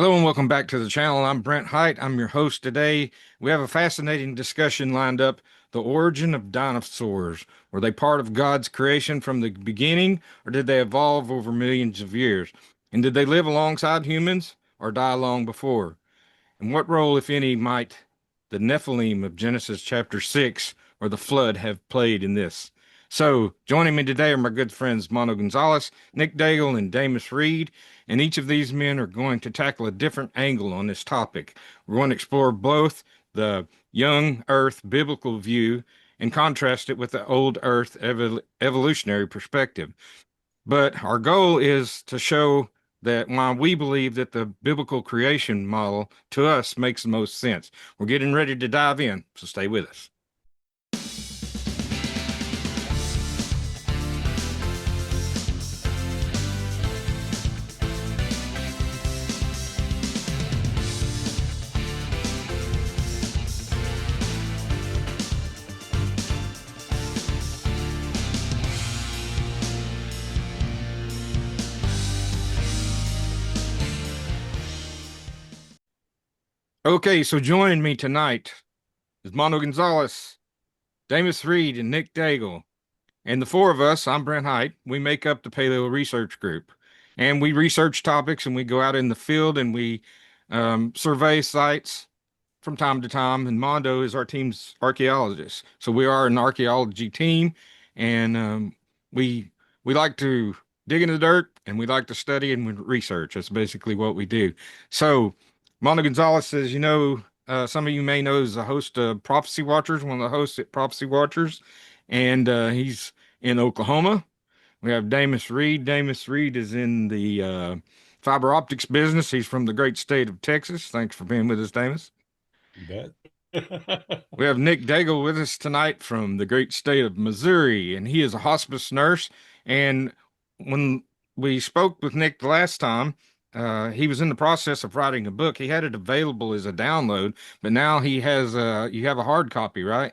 Hello and welcome back to the channel. I'm Brent Hite. I'm your host today. We have a fascinating discussion lined up. The origin of dinosaurs. Were they part of God's creation from the beginning, or did they evolve over millions of years? And did they live alongside humans or die long before? And what role, if any, might the Nephilim of Genesis chapter 6 or the flood have played in this? So, joining me today are my good friends Mondo Gonzales, Nick Daigle, and Damas Reed. And each of these men are going to tackle a different angle on this topic. We're going to explore both the young Earth biblical view and contrast it with the old Earth evolutionary perspective. But our goal is to show that while we believe that the biblical creation model to us makes the most sense, we're getting ready to dive in, so stay with us. Okay, so joining me tonight is Mondo Gonzales, Damas Reed, and Nick Daigle. And the four of us, I'm Brent Hite, we make up the Paleo Research Group. And we research topics and we go out in the field and we survey sites from time to time. And Mondo is our team's archaeologist. So we are an archaeology team and we like to dig in the dirt and we like to study and research. That's basically what we do. So Mondo Gonzales, as you know, some of you may know, is a host of Prophecy Watchers, one of the hosts at Prophecy Watchers, and he's in Oklahoma. We have Damas Reed. Damas Reed is in the fiber optics business. He's from the great state of Texas. Thanks for being with us, Damas. You bet. We have Nick Daigle with us tonight from the great state of Missouri, and he is a hospice nurse. And when we spoke with Nick the last time, he was in the process of writing a book. He had it available as a download, but now he has you have a hard copy, right?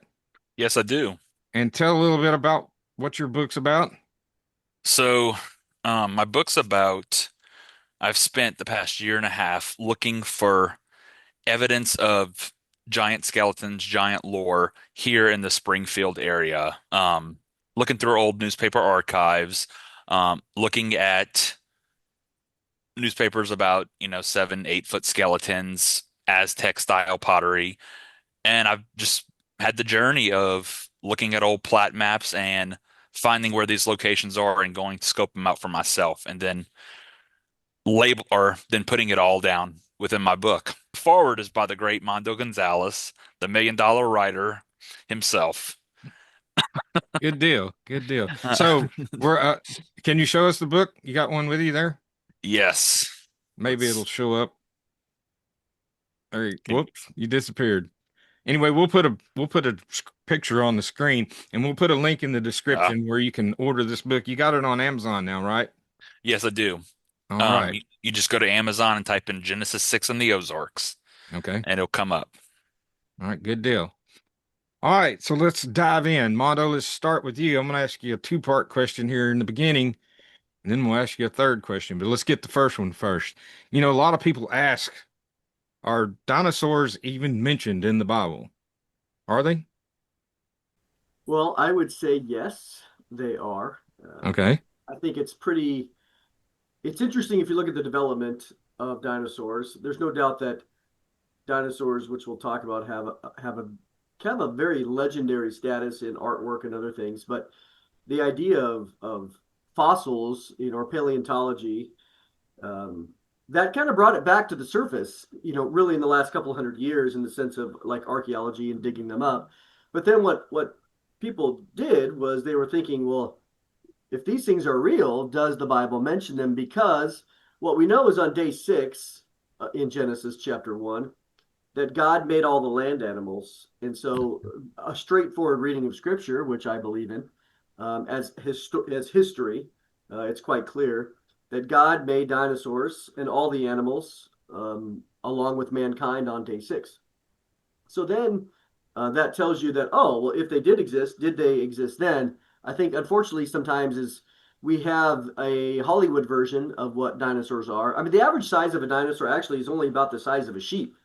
Yes, I do. And tell a little bit about what your book's about. So, my book's about I've spent the past year and a half looking for evidence of giant skeletons, giant lore here in the Springfield area. Looking through old newspaper archives, looking at newspapers about, 7, 8 foot skeletons, Aztec style pottery. And I've just had the journey of looking at old plat maps and finding where these locations are and going to scope them out for myself and then then putting it all down within my book. Forward is by the great Mondo Gonzales, the $1 million writer himself. Good deal. Good deal. So we're can you show us the book? You got one with you there? Yes. Maybe it'll Let's show up. can, Whoops, you disappeared. Anyway, we'll put a picture on the screen and we'll put a link in the uh, description where you can order this book. You got it on Amazon now, right? yes, I do. All right. You just go to Amazon and type in Genesis 6 and the Ozarks, Okay. and it'll come up. All right, good deal. All right, so let's dive in. Mondo, let's start with you. I'm going to ask you a two-part question here in the beginning, and then we'll ask you a third question, but let's get the first one first. You know, a lot of people ask, are dinosaurs even mentioned in the Bible? Are they? Well, I would say yes, they are. Okay. I think it's interesting if you look at the development of dinosaurs. There's no doubt that dinosaurs, which we'll talk about, have a kind of a very legendary status in artwork and other things. But the idea of fossils, or paleontology, um, that kind of brought it back to the surface, really in the last couple of hundred years in the sense of like archaeology and digging them up. But then what people did was they were thinking, well, if these things are real, does the Bible mention them? Because what we know is on day 6 in Genesis chapter 1 that God made all the land animals. And so a straightforward reading of scripture, which I believe in, as history, it's quite clear that God made dinosaurs and all the animals along with mankind on day 6. So then that tells you that, oh, well, if they did exist, did they exist then? I think, unfortunately, sometimes is we have a Hollywood version of what dinosaurs are. I mean, the average size of a dinosaur actually is only about the size of a sheep.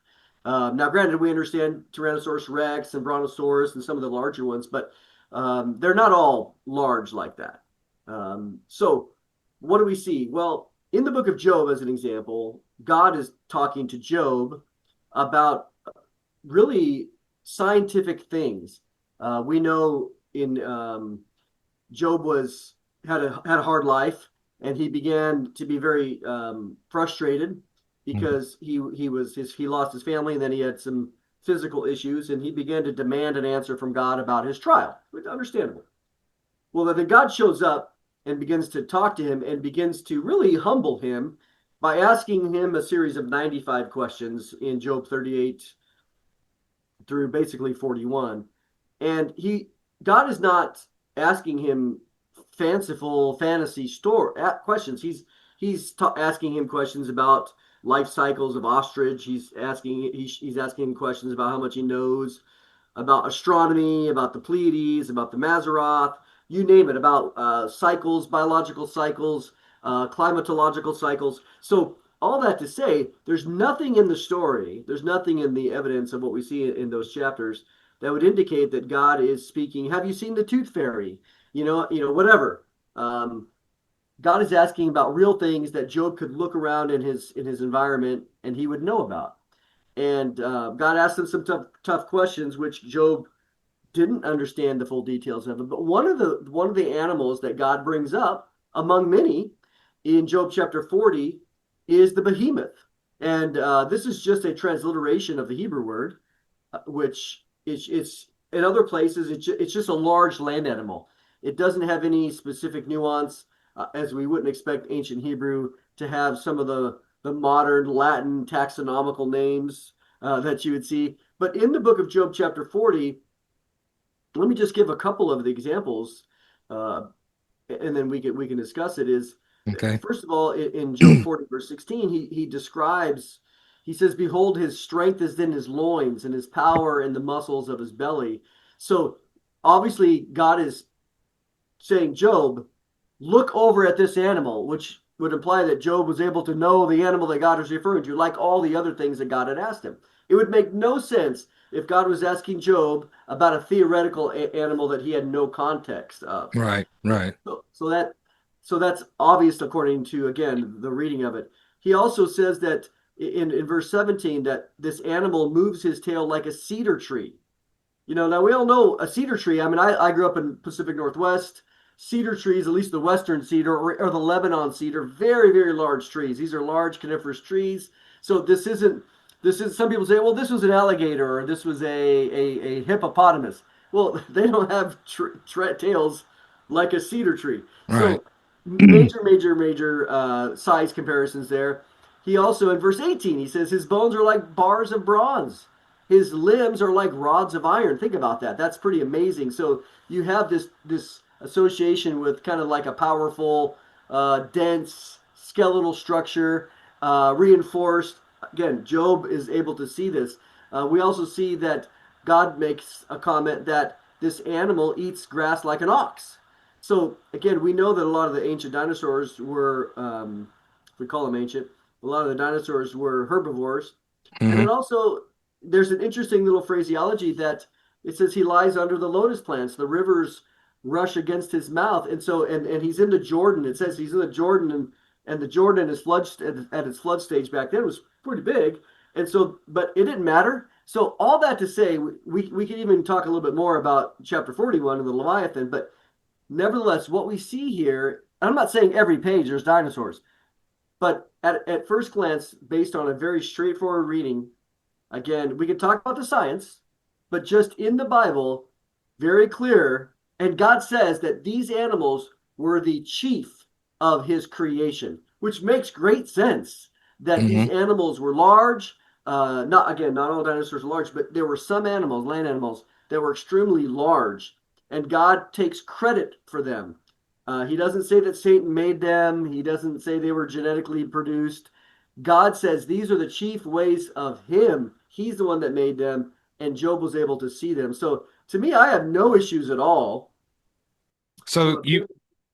Now, granted, we understand Tyrannosaurus Rex and Brontosaurus and some of the larger ones, but they're not all large like that. So, what do we see? Well, in the book of Job, as an example, God is talking to Job about really scientific things. We know in Job had a hard life, and he began to be very frustrated because he lost his family, and then he had some physical issues, and he began to demand an answer from God about his trial. Understandable. Well, then God shows up and begins to talk to him and begins to really humble him by asking him a series of 95 questions in Job 38 through basically 41. And God is not asking him fanciful fantasy story questions. He's asking him questions about life cycles of ostrich. He's asking him questions about how much he knows about astronomy, about the Pleiades, about the Mazzaroth, you name it, about cycles, biological cycles, climatological cycles. So all that to say, there's nothing in the story, there's nothing in the evidence of what we see in those chapters that would indicate that God is speaking. Have you seen the tooth fairy? Whatever. God is asking about real things that Job could look around in his environment and he would know about. And God asked him some tough questions, which Job didn't understand the full details of it. But one of the animals that God brings up, among many, in Job chapter 40, is the behemoth. And this is just a transliteration of the Hebrew word, which it's in other places it's just a large land animal. It doesn't have any specific nuance, as we wouldn't expect ancient Hebrew to have some of the modern Latin taxonomical names that you would see. But in the book of Job, chapter 40, let me just give a couple of the examples, and then we can discuss it. Okay. First of all, in Job 40, verse 16, he describes, he says, "Behold, his strength is in his loins, and his power in the muscles of his belly." So obviously, God is saying, Job, look over at this animal, which would imply that Job was able to know the animal that God was referring to, like all the other things that God had asked him. It would make no sense if God was asking Job about a theoretical animal that he had no context of. Right. Right. So that's obvious according to, again, the reading of it. He also says that in verse 17 that this animal moves his tail like a cedar tree. Now we all know a cedar tree. I mean, I grew up in Pacific Northwest. Cedar trees, at least the western cedar or the Lebanon cedar, very, very large trees. These are large coniferous trees. So this is some people say, well, this was an alligator or this was a hippopotamus. Well, they don't have tails like a cedar tree. Right. So major size comparisons there. He also, in verse 18, he says his bones are like bars of bronze. His limbs are like rods of iron. Think about that. That's pretty amazing. So you have this association with kind of like a powerful, dense skeletal structure, reinforced. Again, Job is able to see this. We also see that God makes a comment that this animal eats grass like an ox. So again, we know that a lot of the ancient dinosaurs were, if we call them ancient, a lot of the dinosaurs were herbivores. And Mm-hmm. then also, there's an interesting little phraseology that it says he lies under the lotus plants. The rivers rush against his mouth, and so and he's in the Jordan. It says he's in the Jordan, and the Jordan is flood at its flood stage back then was pretty big, and so but it didn't matter. So all that to say, we can even talk a little bit more about chapter 41 and the Leviathan, but nevertheless, what we see here, I'm not saying every page there's dinosaurs, but at first glance, based on a very straightforward reading, again, we can talk about the science, but just in the Bible, very clear. And God says that these animals were the chief of his creation, which makes great sense that Mm-hmm. these animals were large. Not all dinosaurs are large, but there were some animals, land animals, that were extremely large. And God takes credit for them. He doesn't say that Satan made them. He doesn't say they were genetically produced. God says these are the chief ways of him. He's the one that made them, and Job was able to see them. So to me, I have no issues at all. So So you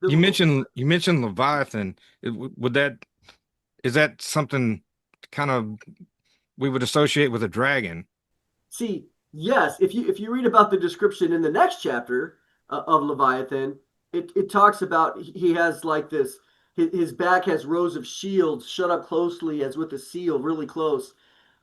You mentioned Leviathan. Would that is that something kind of we would associate with a dragon? See, yes, if you read about the description in the next chapter of Leviathan, it talks about he has like this. His back has rows of shields shut up closely as with a seal, really close.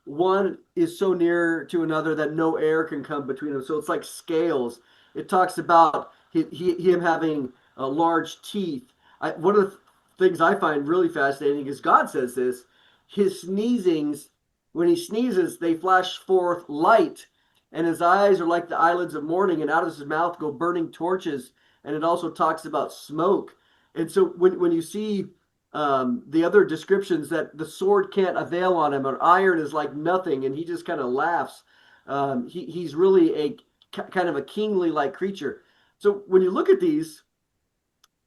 One is so near to another that no air can come between them. So it's like scales. It talks about him having large teeth. One of the things I find really fascinating is God says this: his sneezings, when he sneezes, they flash forth light, and his eyes are like the eyelids of morning, and out of his mouth go burning torches. And it also talks about smoke. And so when you see the other descriptions that the sword can't avail on him, or iron is like nothing, and he just kind of laughs. He's really a kind of a kingly like creature. So when you look at these,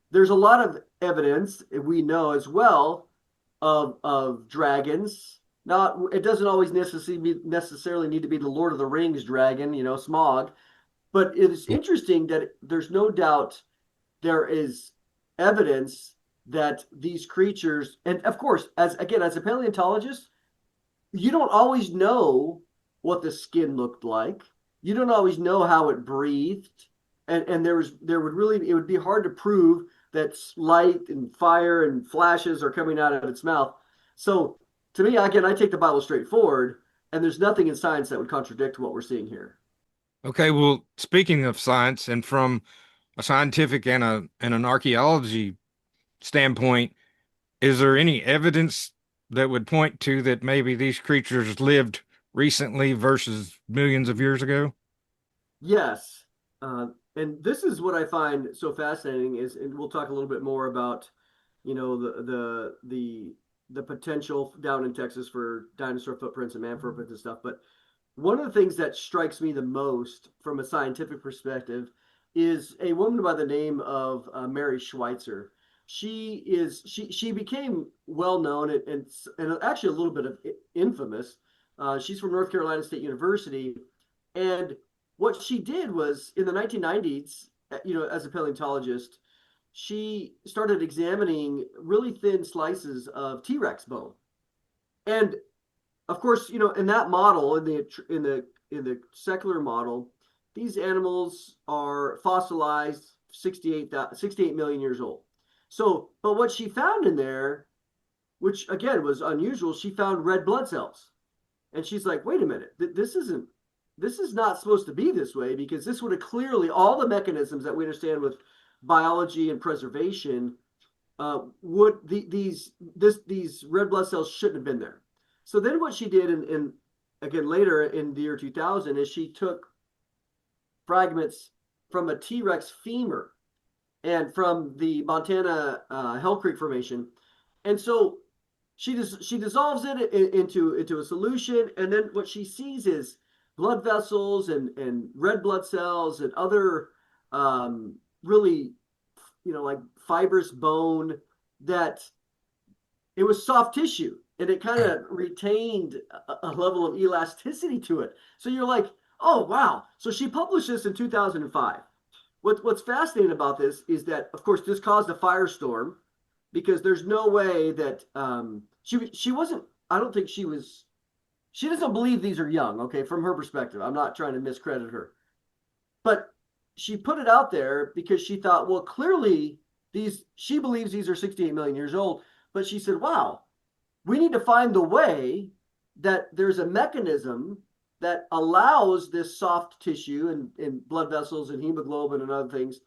there's a lot of evidence we know as well of dragons. Not it doesn't always necessarily need to be the Lord of the Rings dragon, Smog, but it is interesting that there's no doubt there is evidence that these creatures, and of course, as a paleontologist, you don't always know what the skin looked like. You don't always know how it breathed, and it would be hard to prove that light and fire and flashes are coming out of its mouth. So to me, again, I take the Bible straight forward, and there's nothing in science that would contradict what we're seeing here. Okay, well, speaking of science and from a scientific and an archaeology standpoint, is there any evidence that would point to that maybe these creatures lived recently versus millions of years ago? Yes. And this is what I find so fascinating is, and we'll talk a little bit more about, the potential down in Texas for dinosaur footprints and man footprints and stuff. But one of the things that strikes me the most from a scientific perspective is a woman by the name of Mary Schweitzer. She became well known and actually a little bit of infamous. She's from North Carolina State University, and what she did was in the 1990s, as a paleontologist, she started examining really thin slices of T-Rex bone. And of course, in that model, in the secular model, these animals are fossilized 68 million years old. So, but what she found in there, which again was unusual, she found red blood cells. And she's like, wait a minute, this is not supposed to be this way, because this would have clearly all the mechanisms that we understand with biology and preservation would these red blood cells shouldn't have been there. So then what she did in again later in the year 2000 is she took fragments from a T-Rex femur and from the Montana Hell Creek Formation, and so she dissolves it into a solution, and then what she sees is blood vessels and red blood cells and other really like fibrous bone, that it was soft tissue and it kind of retained a level of elasticity to it. So you're like, oh wow. So she published this in 2005. What's fascinating about this is that, of course, this caused a firestorm, because there's no way that she wasn't. I don't think she was. She doesn't believe these are young. Okay, from her perspective, I'm not trying to miscredit her, but she put it out there because she thought, well, clearly she believes these are 68 million years old. But she said, wow, we need to find the way that there's a mechanism that allows this soft tissue and blood vessels and hemoglobin and other things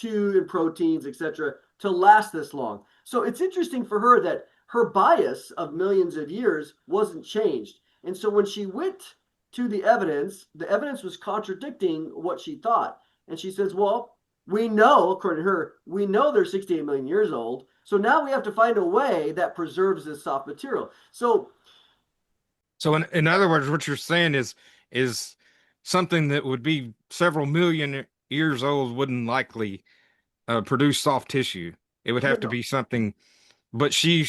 and proteins, etc., to last this long. So it's interesting for her that her bias of millions of years wasn't changed. And so when she went to the evidence was contradicting what she thought. And she says, well, we know, according to her, we know they're 68 million years old. So now we have to find a way that preserves this soft material. So So in other words, what you're saying is something that would be several million years old wouldn't likely produce soft tissue. It would yeah, have to no, be something, but she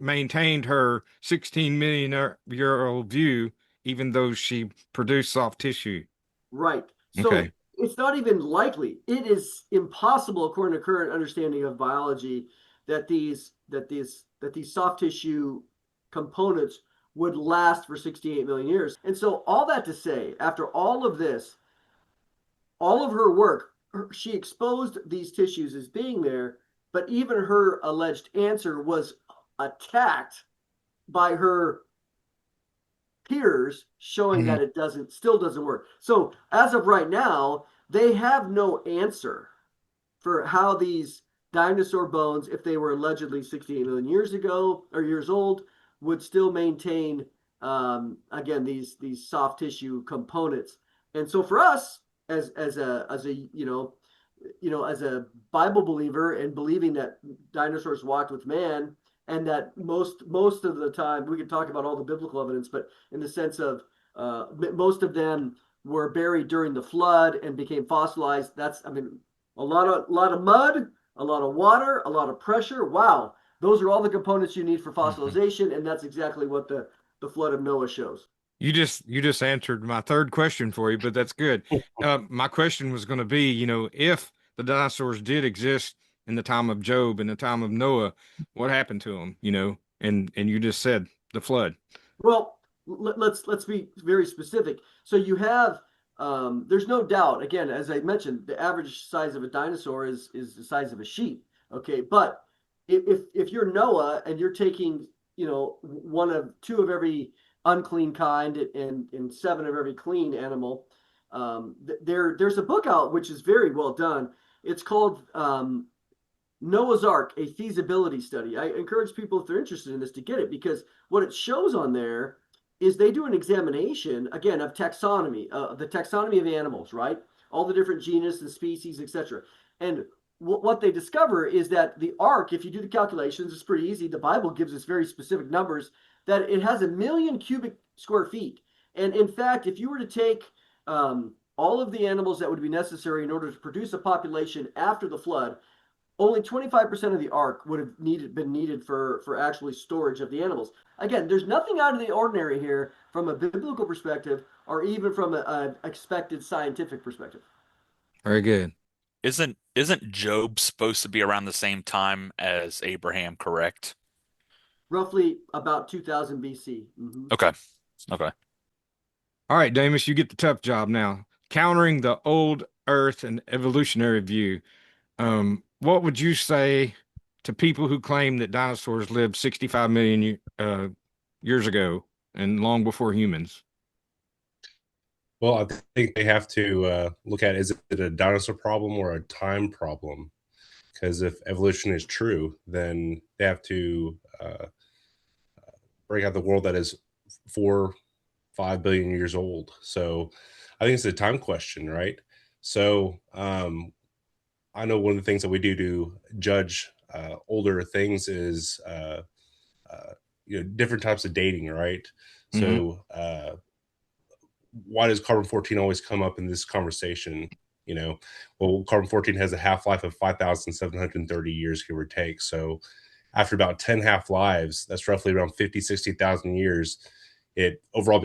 maintained her 16 million year old view, even though she produced soft tissue. right. So Okay. it's not even likely. It is impossible, according to current understanding of biology, that these soft tissue components would last for 68 million years. And so, all that to say, after all of this, all of her work, she exposed these tissues as being there, but even her alleged answer was attacked by her peers, showing Mhm. that it still doesn't work. So as of right now, they have no answer for how these dinosaur bones, if they were allegedly 68 million years ago or years old, would still maintain again these soft tissue components. And so for us, as a as a Bible believer and believing that dinosaurs walked with man, and that most of the time we could talk about all the biblical evidence, but in the sense of most of them were buried during the flood and became fossilized. That's, I mean, a lot of mud, a lot of water, a lot of pressure. Wow, those are all the components you need for Mhm. fossilization, and that's exactly what the flood of Noah shows. You just answered my third question for you, but that's good. My question was going to be, if the dinosaurs did exist in the time of Job and the time of Noah, what happened to them? And you just said the flood. Well, let's be very specific. So you have there's no doubt. Again, as I mentioned, the average size of a dinosaur is the size of a sheep. Okay, but if you're Noah and you're taking one of two of every unclean kind and seven of every clean animal, there's a book out which is very well done. It's called Noah's Ark, a feasibility study. I encourage people, if they're interested in this, to get it, because what it shows on there is they do an examination, again, of taxonomy, the taxonomy of animals, right? All the different genus and species, etc. And what they discover is that the ark, if you do the calculations, it's pretty easy. The Bible gives us very specific numbers, that it has 1 million cubic square feet. And in fact, if you were to take all of the animals that would be necessary in order to produce a population after the flood, only 25% of the ark would have been needed for actually storage of the animals. Again, there's nothing out of the ordinary here from a biblical perspective or even from a expected scientific perspective. Very good. Isn't Job supposed to be around the same time as Abraham, correct? Roughly about 2000 BC. Okay. Okay. All right, Damus, you get the tough job now. Countering the old Earth and evolutionary view. What would you say to people who claim that dinosaurs lived 65 million years ago and long before humans? Well, I think they have to look at, is it a dinosaur problem or a time problem? Because if evolution is true, then they have to break out the world that is 4, 5 billion years old. So I think it's a time question, right? So I know one of the things that we do to judge older things is different types of dating, right? Hmm. So why does carbon 14 always come up in this conversation? Well, carbon 14 has a half life of 5,730 years, give or take. So after about 10 half lives, that's roughly around 50, 60,000 years, it overall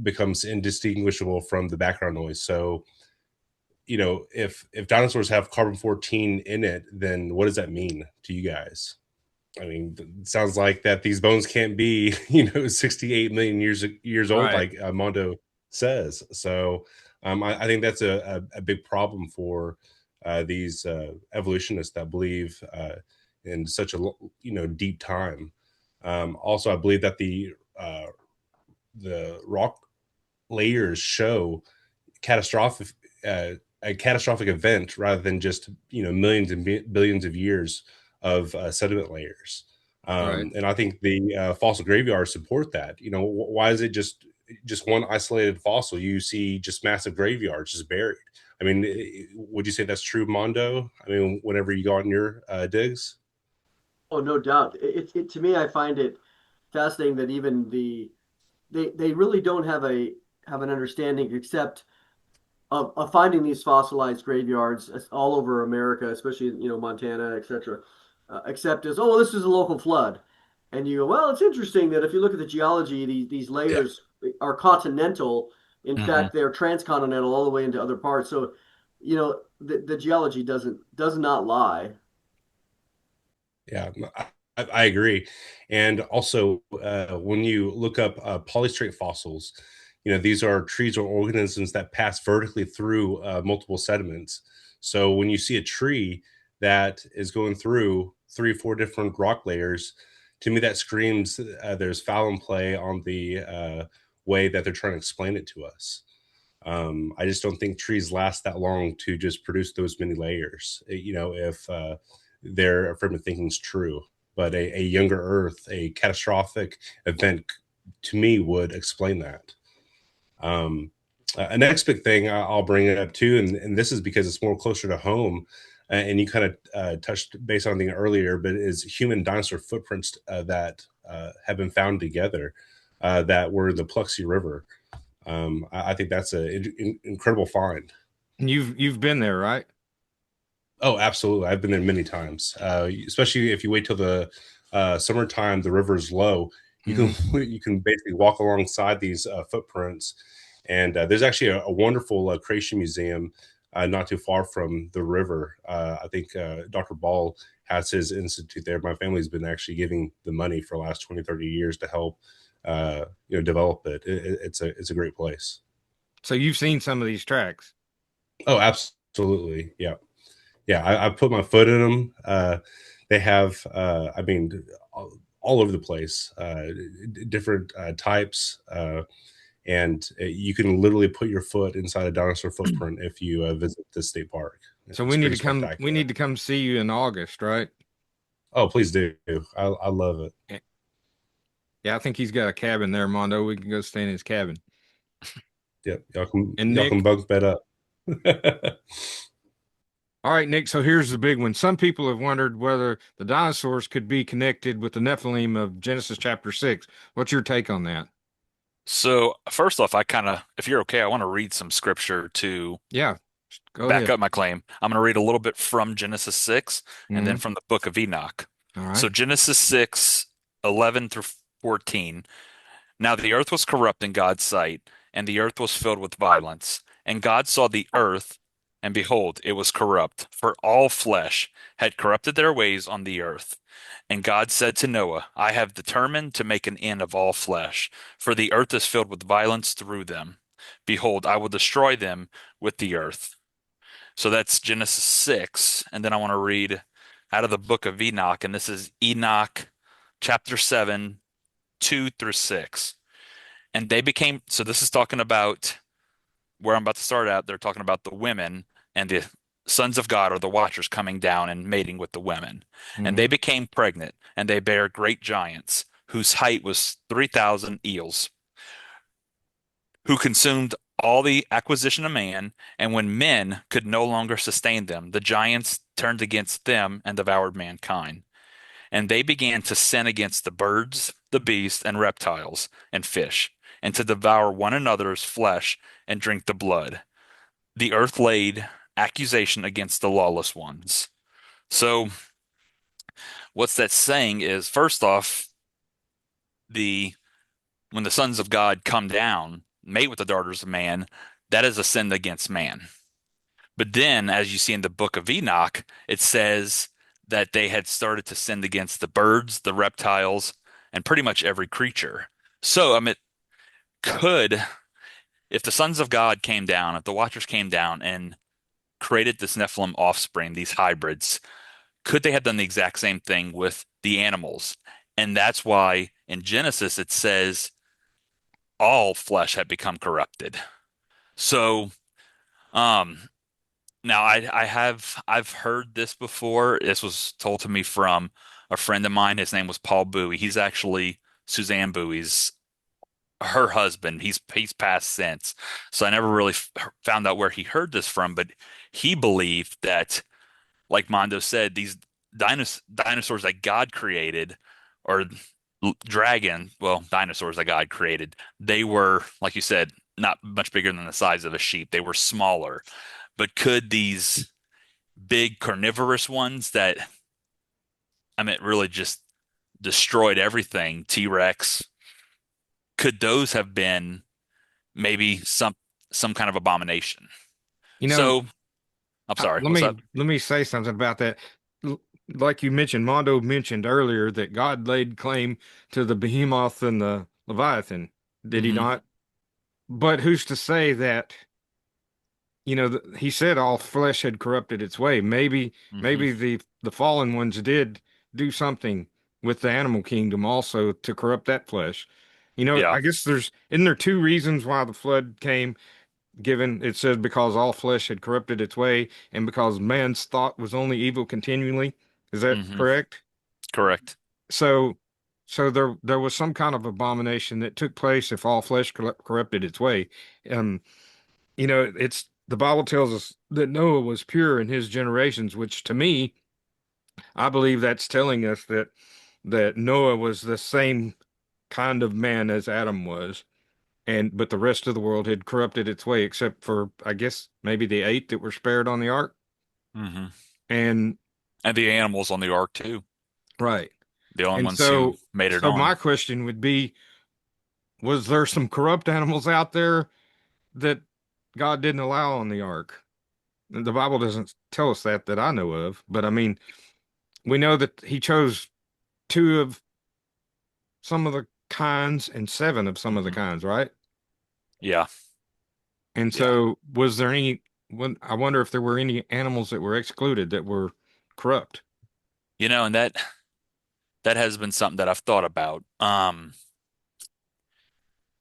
becomes indistinguishable from the background noise. So, if dinosaurs have carbon 14 in it, then what does that mean to you guys? I mean, it sounds like that these bones can't be, 68 million years old, Right. like Mondo says. So, I think that's a big problem for these evolutionists that believe in such a deep time. Also, I believe that the rock layers show catastrophic a catastrophic event rather than just millions and billions of years of sediment layers. Right. And I think the fossil graveyards support that. Why is it just one isolated fossil? You see just massive graveyards just buried. I mean, would you say that's true, Mondo? I mean, whenever you go on your digs. Oh, no doubt. To me, I find it fascinating that even they really don't have an understanding except of finding these fossilized graveyards all over America, especially Montana, etc. Except as, oh, this is a local flood, and you go, well, it's interesting that if you look at the geology, these Yeah. layers are continental. In Hmm. fact, they're transcontinental all the way into other parts. So the geology does not lie. Yeah, I agree. And also, when you look up polystrate fossils, these are trees or organisms that pass vertically through multiple sediments. So when you see a tree that is going through 3 or 4 different rock layers, to me that screams there's foul and play on the way that they're trying to explain it to us. I just don't think trees last that long to just produce those many layers. If their affirmative thinking is true, but a younger Earth, a catastrophic event, to me would explain that. Um, a next big thing I'll bring it up too, and this is because it's more closer to home, and you kind of touched base on the earlier, but is human dinosaur footprints that have been found together that were in the Pluxee River. I think that's an incredible find. And you've been there, right? Oh, absolutely. I've been there many times, especially if you wait till the summertime, the river's low. You can you can basically walk alongside these footprints, and there's actually a wonderful creation museum not too far from the river. I think Dr. Ball has his institute there. My family's been actually giving the money for the last 20, 30 years to help develop it. It's a great place. So you've seen some of these tracks. Oh, absolutely. Yeah. Yeah, I put my foot in them. They have, I mean, all over the place, different types, and you can literally put your foot inside a dinosaur footprint if you visit the state park. So It's we need pretty to come. We spectacular. need to come see you in August, right? Oh, please do. I love it. Yeah, yeah, I think he's got a cabin there, Mondo. We can go stay in his cabin. Yep, And y'all can Nick, bunk bed up. all right, Nick. So here's the big one. Some people have wondered whether the dinosaurs could be connected with the Nephilim of Genesis chapter 6. What's your take on that? So first off, if you're okay, I want to read some scripture to Yeah, go back ahead. up my claim. I'm going to read a little bit from Genesis 6 and then Hmm. from the book of Enoch. All right. So Genesis 6, 11 through 14. Now the earth was corrupt in God's sight, and the earth was filled with violence. And God saw the earth, and behold, it was corrupt, for all flesh had corrupted their ways on the earth. And God said to Noah, I have determined to make an end of all flesh, for the earth is filled with violence through them. Behold, I will destroy them with the earth. So that's Genesis 6. And then I want to read out of the book of Enoch, and this is Enoch chapter 7, 2 through 6. And they became, so this is talking about where I'm about to start out. They're talking about the women and the sons of God or the watchers coming down and mating with the women. And Hmm. they became pregnant, and they bare great giants, whose height was 3,000 eels, who consumed all the acquisition of man. And when men could no longer sustain them, the giants turned against them and devoured mankind. And they began to sin against the birds, the beasts, and reptiles, and fish, and to devour one another's flesh and drink the blood. The earth laid accusation against the lawless ones. So, what's that saying is, first off, the when the sons of God come down, mate with the daughters of man, that is a sin against man. But then, as you see in the book of Enoch, it says that they had started to sin against the birds, the reptiles, and pretty much every creature. So, I mean, could, if the sons of God came down, if the Watchers came down and created this Nephilim offspring, these hybrids, could they have done the exact same thing with the animals? And that's why in Genesis it says all flesh had become corrupted. So, um, now I've heard this before. This was told to me from a friend of mine. His name was Paul Bowie. He's actually Suzanne Bowie's her husband. He's passed since. So I never really found out where he heard this from, but he believed that, like Mondo said, these dinosaurs that God created, or dinosaurs that God created, they were, like you said, not much bigger than the size of a sheep. They were smaller. But could these big carnivorous ones that, I mean, really just destroyed everything, T-Rex, could those have been maybe some kind of abomination? You know, So, I'm sorry, let what's up? me say something about that. L- Like you mentioned, Mondo mentioned earlier that God laid claim to the behemoth and the Leviathan. Did he Hmm. not? But who's to say that, he said all flesh had corrupted its way. Hmm. Maybe the fallen ones did do something with the animal kingdom also to corrupt that flesh. Yeah. I guess isn't there two reasons why the flood came? Given it says because all flesh had corrupted its way and because man's thought was only evil continually. Is that Hmm. correct? Correct. So, there was some kind of abomination that took place if all flesh corrupted its way. Um, it's the Bible tells us that Noah was pure in his generations, which to me, I believe that's telling us that Noah was the same kind of man as Adam was, and but the rest of the world had corrupted its way, except for I guess maybe the eight that were spared on the ark. Hmm. And And the animals on the ark too. right, The only and ones who made it so on. my question would be, was there some corrupt animals out there that God didn't allow on the ark? The Bible doesn't tell us that I know of, but I mean, we know that He chose two of some of the kinds and seven of some of the Hmm. kinds, right? Yeah. And Yeah. so, was there any? I wonder if there were any animals that were excluded that were corrupt. And that has been something that I've thought about. I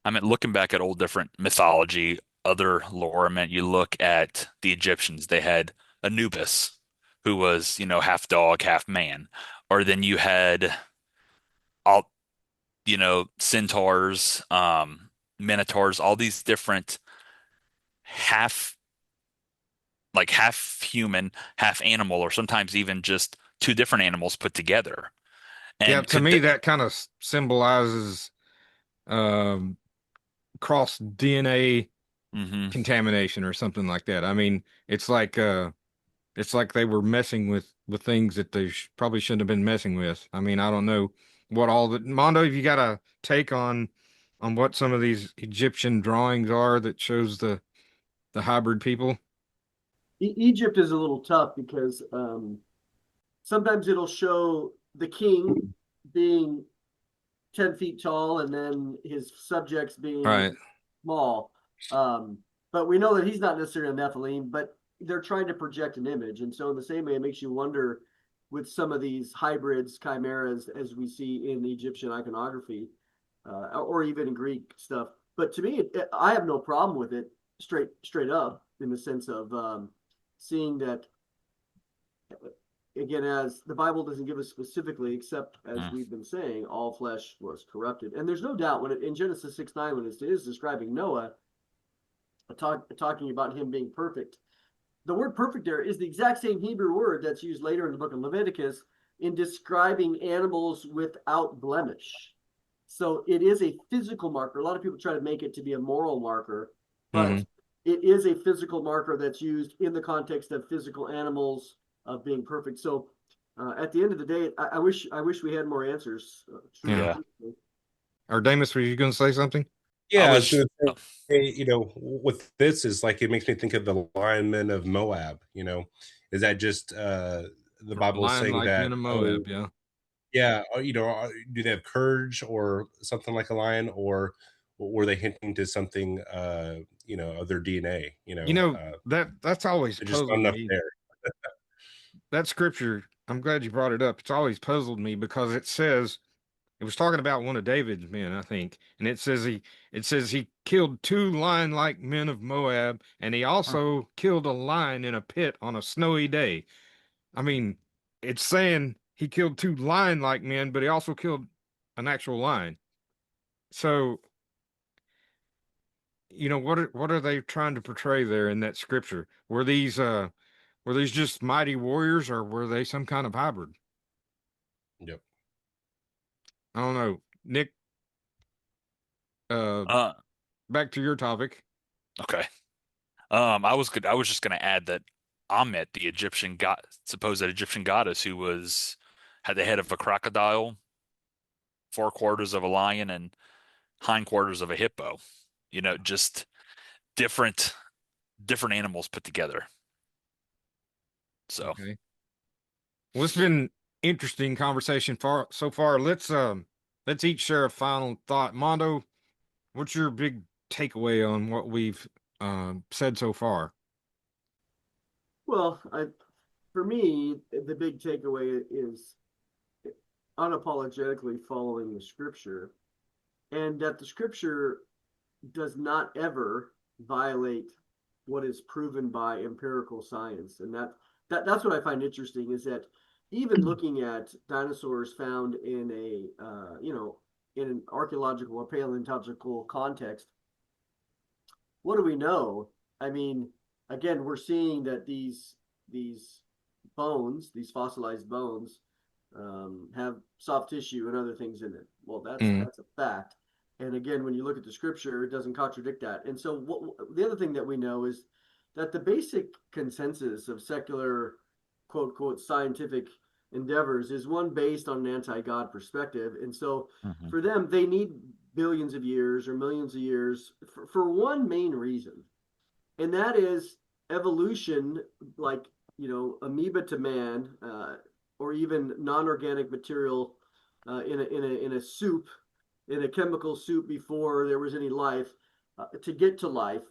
mean, looking back at old different mythology, other lore, I mean, you look at the Egyptians, they had Anubis, who was, half dog, half man. Or then you had all, centaurs, minotaurs, all these different half, like half human, half animal, or sometimes even just two different animals put together. Yeah, And to could me, th that kind of symbolizes um, cross DNA hmm contamination or something like that. I mean, it's like they were messing with things that they probably shouldn't have been messing with. I mean, I don't know what all the Mondo. Have you got a take on what some of these Egyptian drawings are that shows the hybrid people? Egypt is a little tough because sometimes it'll show the king being 10 feet tall and then his subjects being Right. small. Um, but we know that he's not necessarily a Nephilim, but they're trying to project an image. And so, in the same way, it makes you wonder with some of these hybrids, chimeras, as we see in the Egyptian iconography, or even in Greek stuff. But to me, I have no problem with it straight up in the sense of seeing that again, as the Bible doesn't give us specifically, except as we've been saying, all flesh was corrupted. And there's no doubt when in Genesis 6:9, when it is describing Noah, talking about him being perfect, the word perfect there is the exact same Hebrew word that's used later in the book of Leviticus in describing animals without blemish. So it is a physical marker. A lot of people try to make it to be a moral marker, Hmm. but it is a physical marker that's used in the context of physical animals of being perfect. So at the end of the day, I wish we had more answers. Yeah. Yeah. Truthfully. Or Damus, were you going to say something? I Yeah, I was was, going to say, with this is like it makes me think of the linemen of Moab. Is that just the Bible is Lion saying like men that? of Oh, Moab, yeah. yeah, do they have courage or something like a lion, or were they hinting to something, of their DNA? That's always There's just not puzzled enough me. there. That scripture, I'm glad you brought it up. It's always puzzled me because it was talking about one of David's men, I think, and it says he killed two lion-like men of Moab, and he also killed a lion in a pit on a snowy day. I mean, it's saying he killed two lion-like men, but he also killed an actual lion. So, what are they trying to portray there in that scripture? Were these just mighty warriors, or were they some kind of hybrid? Yep. I don't know. Nick, uh, uh, back to your topic. okay. I was just going to add that Amet, the Egyptian god, supposed Egyptian goddess, who had the head of a crocodile, four-quarters of a lion, and hindquarters of a hippo. Just different different animals put together. So, Okay. Well, it's been interesting conversation so far. Let's each share a final thought. Mondo, what's your big takeaway on what we've said so far? Well, for me, the big takeaway is unapologetically following the scripture, and that the scripture does not ever violate what is proven by empirical science. And that's what I find interesting, is that even looking at dinosaurs found in a in an archaeological or paleontological context, what do we know? I mean, again, we're seeing that these bones, these fossilized bones, have soft tissue and other things in it. Well, Mm. that's a fact. And again, when you look at the scripture, it doesn't contradict that. And so, the other thing that we know is that the basic consensus of secular, quote, quote, scientific endeavors is one based on an anti-God perspective. And so, mhm. for them, they need billions of years or millions of years for one main reason, and that is evolution, like, amoeba to man, or even non-organic material in a soup, in a chemical soup before there was any life, to get to life.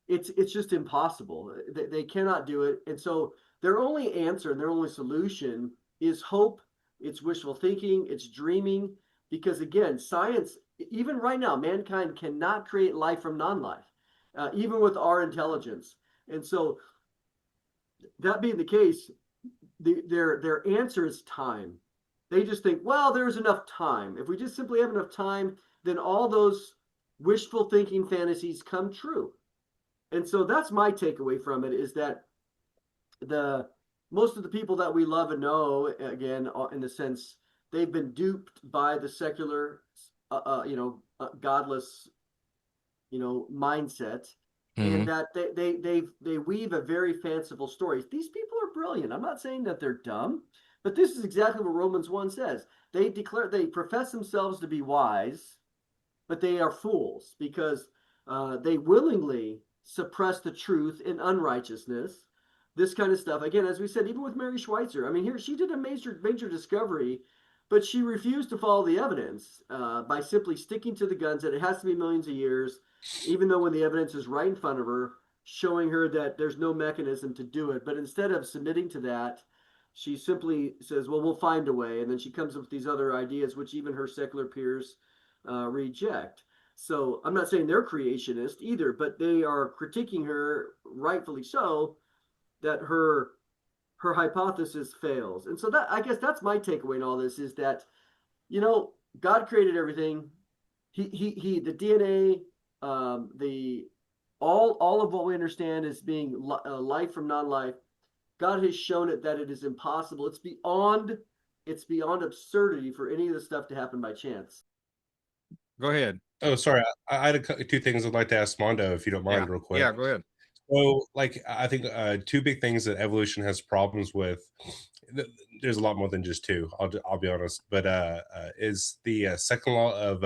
It's just impossible. They cannot do it, and so their only answer and their only solution is hope. It's wishful thinking. It's dreaming, because again, science, even right now, mankind cannot create life from non-life, even with our intelligence. And so, that being the case, their answer is time. They just think, well, there's enough time. If we just simply have enough time, then all those wishful thinking fantasies come true. And so that's my takeaway from it, is that the most of the people that we love and know, again, in the sense, they've been duped by the secular, godless, mindset, and Mm. that they weave a very fanciful story. These people are brilliant. I'm not saying that they're dumb, but this is exactly what Romans 1 says. They profess themselves to be wise, but they are fools, because they willingly suppress the truth in unrighteousness. This kind of stuff. Again, as we said, even with Mary Schweitzer, I mean, here she did a major discovery, but she refused to follow the evidence, by simply sticking to the guns that it has to be millions of years, even though when the evidence is right in front of her, showing her that there's no mechanism to do it. But instead of submitting to that, she simply says, well, we'll find a way. And then she comes up with these other ideas, which even her secular peers reject. So I'm not saying they're creationist either, but they are critiquing her, rightfully so, that her hypothesis fails. And so, that, I guess, that's my takeaway in all this, is that, God created everything. He the DNA, the all of what we understand as being life from non-life. God has shown it that it is impossible. It's beyond absurdity for any of this stuff to happen by chance. Go ahead. Oh, sorry. I had two things I'd like to ask Mondo, if you don't Yeah. mind, real quick. Yeah, go ahead. So, like, I think two big things that evolution has problems with. There's a lot more than just two. I'll be honest, but is the second law of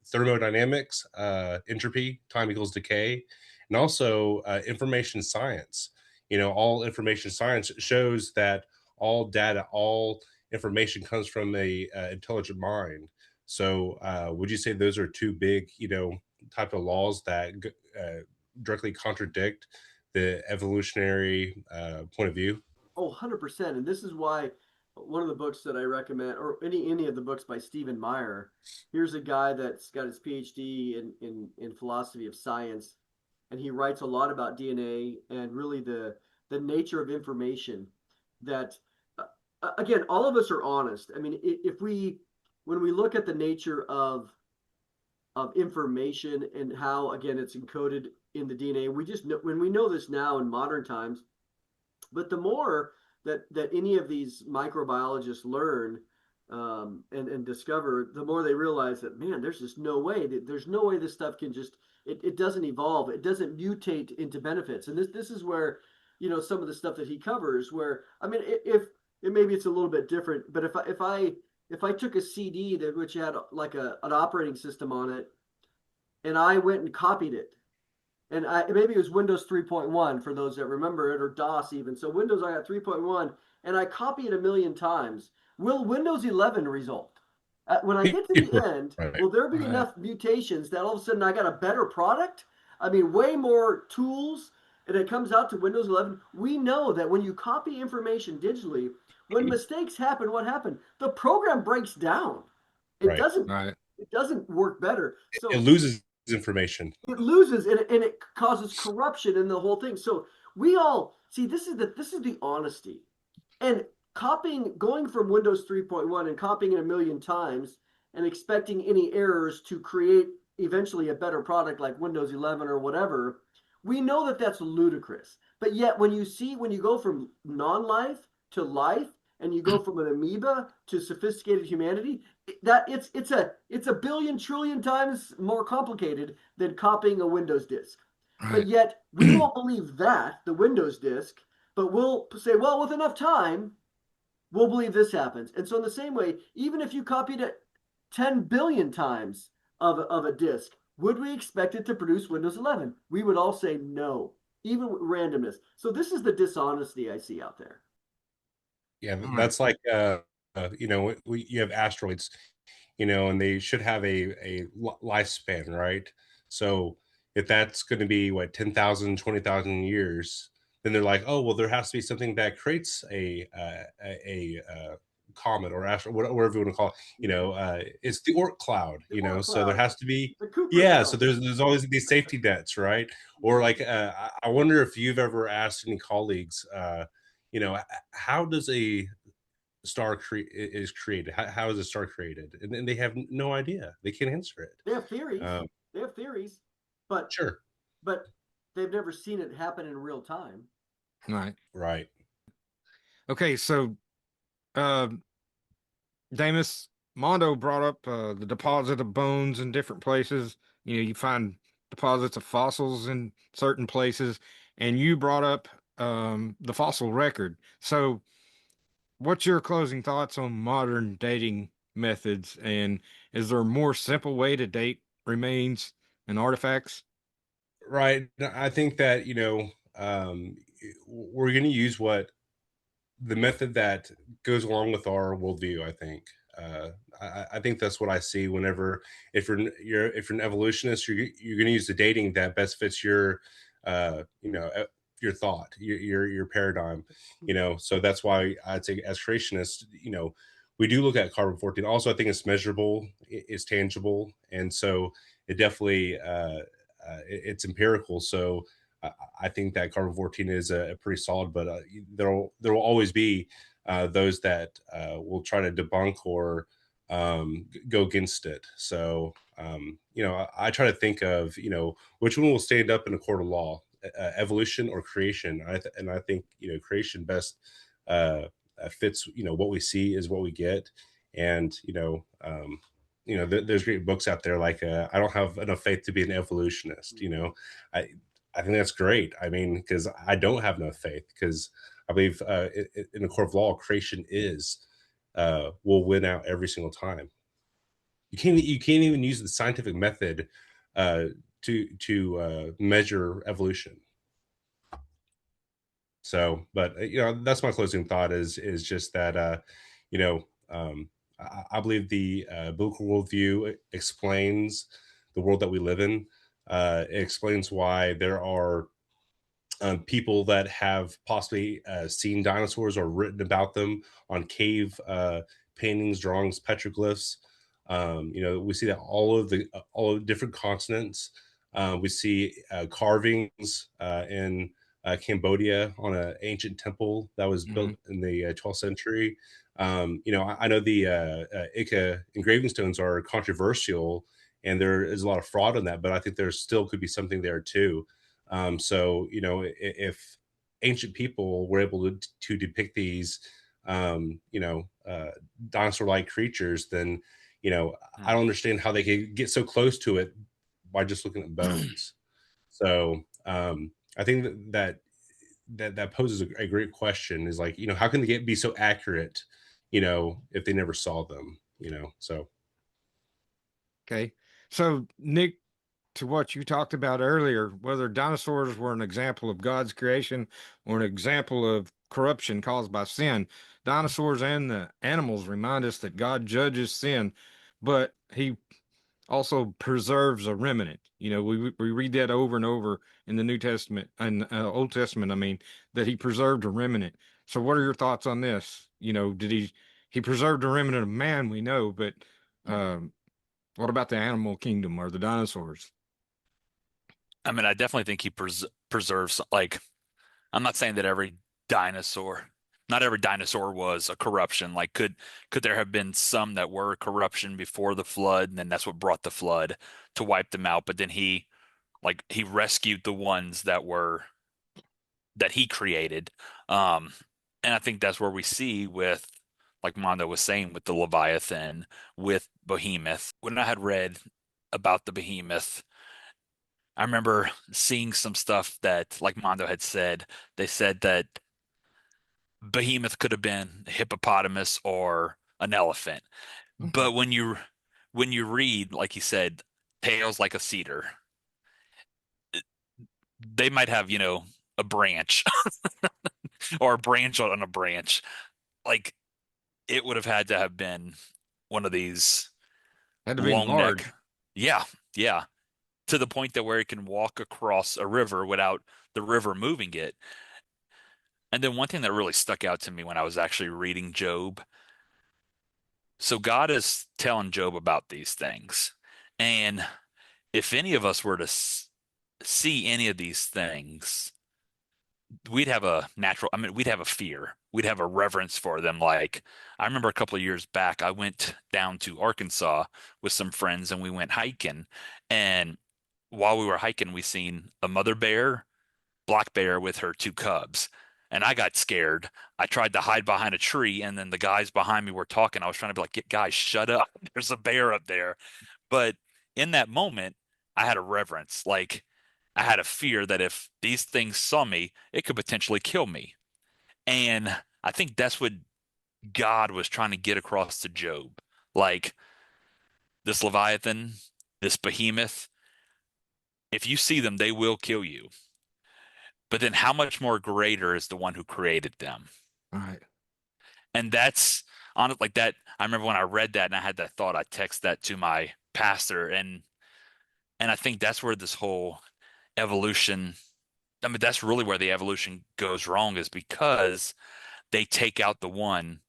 thermodynamics, entropy, time equals decay, and also information science. All information science shows that all data, all information comes from a intelligent mind. So, would you say those are two big, type of laws that directly contradict the evolutionary point of view? Oh, 100%. And this is why one of the books that I recommend, or any of the books by Stephen Meyer, here's a guy that's got his PhD in philosophy of science, and he writes a lot about DNA and really the nature of information. That, again, all of us are honest. I mean, if we when we look at the nature of information and how, again, it's encoded in the DNA, we just know, when we know this now in modern times, but the more that any of these microbiologists learn, and discover, the more they realize that, man, there's just no way. There's no way this stuff can just, it doesn't evolve. It doesn't mutate into benefits. And this is where, some of the stuff that he covers, where, I mean, if it, maybe it's a little bit different, but if I took a CD that which had like an operating system on it, and I went and copied it, and maybe it was Windows 3.1 for those that remember it, or DOS even. So Windows, I got 3.1, and I copy it a million times. Will Windows 11 result? When I get to the end, Right. will there be Right. enough mutations that all of a sudden I got a better product? I mean, way more tools, and it comes out to Windows 11. We know that when you copy information digitally, when mistakes happen, what happened? The program breaks down. It Right. doesn't. Right. It doesn't work better. It So loses information. it loses, and it causes corruption in the whole thing. So we all see this is the honesty. And copying, going from Windows 3.1 and copying it a million times and expecting any errors to create eventually a better product like Windows 11 or whatever, we know that that's ludicrous. But yet, when you go from non-life to life, and you go from an amoeba to sophisticated humanity, that it's a billion trillion times more complicated than copying a Windows disk. But Right. yet, we won't believe that, the Windows disk, but we'll say, well, with enough time, we'll believe this happens. And so, in the same way, even if you copied it 10 billion times of a disk, would we expect it to produce Windows 11? We would all say no, even with randomness. So, this is the dishonesty I see out there. Yeah, All right. that's like you have asteroids, and they should have a lifespan, right? So if that's going to be what 10,000, 20,000 years, then they're like, oh well, there has to be something that creates a comet or asteroid, whatever you want to call it. It's the Oort cloud, The Oort so there cloud, has to be. the Cooper Yeah, so belt. there's always these safety nets, right? Or like I wonder if you've ever asked any colleagues, how does a is created? How is a star created? And they have no idea. They can't answer it. They have theories. Um, They have theories, but sure, but they've never seen it happen in real time. Right. right. Okay. So, uh, Damas, Mondo brought up the deposit of bones in different places. You find deposits of fossils in certain places, and you brought up the fossil record. So, what's your closing thoughts on modern dating methods? And is there a more simple way to date remains and artifacts? Right. I think that we're going to use what the method that goes along with our worldview. I think. I think that's what I see whenever if you're an evolutionist, you're going to use the dating that best fits your uh, you know uh, your thought, your paradigm. So that's why I'd say as creationists, we do look at carbon 14. Also, I think it's measurable, it's tangible, and so it definitely it's empirical. So I think that carbon 14 is a pretty solid, but there will always be those that will try to debunk or go against it. So I try to think of which one will stand up in a court of law, evolution or creation. And I think creation best uh, fits. What we see is what we get, and there's great books out there like I don't have enough faith to be an evolutionist. I I think that's great. I mean, because I don't have enough faith because I believe in the court of law, creation will win out every single time. You can't even use the scientific method uh, to measure evolution. So, but that's my closing thought is just that you know I believe the biblical worldview explains the world that we live in. It explains why there are people that have possibly seen dinosaurs or written about them on cave paintings, drawings, petroglyphs. We see that all of the different continents. We see carvings in Cambodia on an ancient temple that was Hmm. built in the 12th century. I know the Ica engraving stones are controversial, and there is a lot of fraud on that, but I think there still could be something there too. So, if ancient people were able to depict these, dinosaur-like creatures, then, I Hmm. don't understand how they could get so close to it by just looking at bones. So, I think that poses a great question is like, how can they be so accurate, if they never saw them, so. Okay. So, Nick, to what you talked about earlier, whether dinosaurs were an example of God's creation or an example of corruption caused by sin, dinosaurs and the animals remind us that God judges sin, but he also preserves a remnant. We read that over and over in the New Testament and Old Testament. I mean, that he preserved a remnant. So, what are your thoughts on this? Did he preserved a remnant of man? We know, but um, what about the animal kingdom or the dinosaurs? I mean, I definitely think he preserves, like, I'm not saying that not every dinosaur was a corruption. Like, could there have been some that were corruption before the flood, and then that's what brought the flood to wipe them out? But then he rescued the ones that he created. Um, and I think that's where we see with, like Mondo was saying, with the Leviathan, with Behemoth. When I had read about the Behemoth, I remember seeing some stuff that, like Mondo had said, they said that Behemoth could have been a hippopotamus or an elephant. Okay. But when you read, like he said, tails like a cedar, they might have, a branch or a branch on a branch. Like, it would have had to have been one of these Had to be long large. neck. Yeah, yeah. To the point that where it can walk across a river without the river moving it. And then one thing that really stuck out to me when I was actually reading Job. So God is telling Job about these things. And if any of us were to see any of these things, we'd have I mean, we'd have a fear. We'd have a reverence for them. Like, I remember a couple of years back, I went down to Arkansas with some friends and we went hiking. And while we were hiking, we seen a mother bear, black bear with her two cubs. And I got scared. I tried to hide behind a tree, and then the guys behind me were talking. I was trying to be like, guys, shut up. There's a bear up there. But in that moment, I had a reverence. Like, I had a fear that if these things saw me, it could potentially kill me. And I think that's what God was trying to get across to Job. Like, this Leviathan, this behemoth, if you see them, they will kill you. But then how much more greater is the one who created them? All right. And that's on it like that. I remember when I read that and I had that thought, I text that to my pastor, and I think that's where this whole evolution, I mean, that's really where the evolution goes wrong, is because they take out the one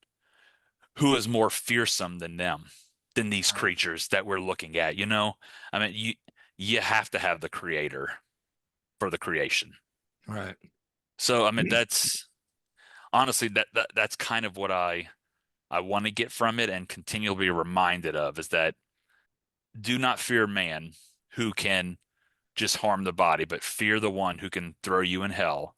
who is more fearsome than them, than these Right. creatures that we're looking at, you know? I mean, you have to have the creator for the creation. Right. So, I mean, that's honestly that's kind of what I want to get from it and continually be reminded of, is that do not fear man who can just harm the body, but fear the one who can throw you in hell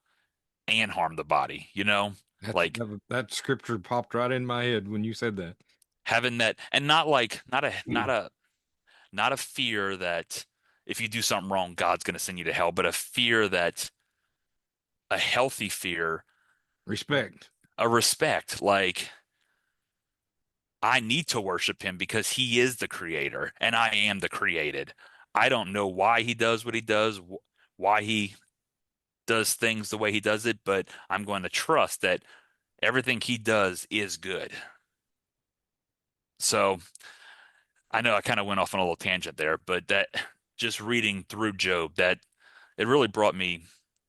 and harm the body, you know? Like, That scripture popped right in my head when you said that. having that, and not like not a fear that if you do something wrong, God's going to send you to hell, but a fear that a healthy fear, Respect. a respect, like, I need to worship him because he is the creator and I am the created. I don't know why he does what he does, why he does things the way he does it, but I'm going to trust that everything he does is good. So I know I kind of went off on a little tangent there, but that, just reading through Job, that it really brought me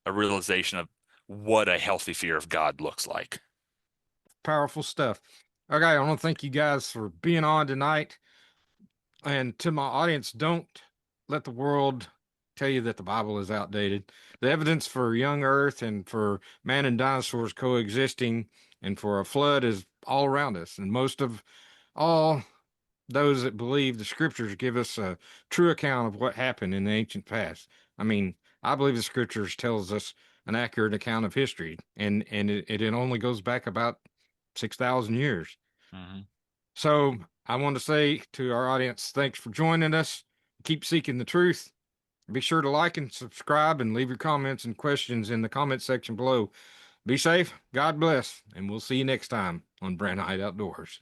a realization of what a healthy fear of God looks like. Powerful stuff. Okay, I want to thank you guys for being on tonight. And to my audience, don't let the world tell you that the Bible is outdated. The evidence for young Earth and for man and dinosaurs coexisting and for a flood is all around us. And most of all, those that believe the scriptures give us a true account of what happened in the ancient past. I mean, I believe the scriptures tells us an accurate account of history, and it only goes back about 6,000 years. Mhm. So I want to say to our audience, thanks for joining us. Keep seeking the truth. Be sure to like and subscribe and leave your comments and questions in the comment section below. Be safe, God bless, and we'll see you next time on Brent Hite Outdoors.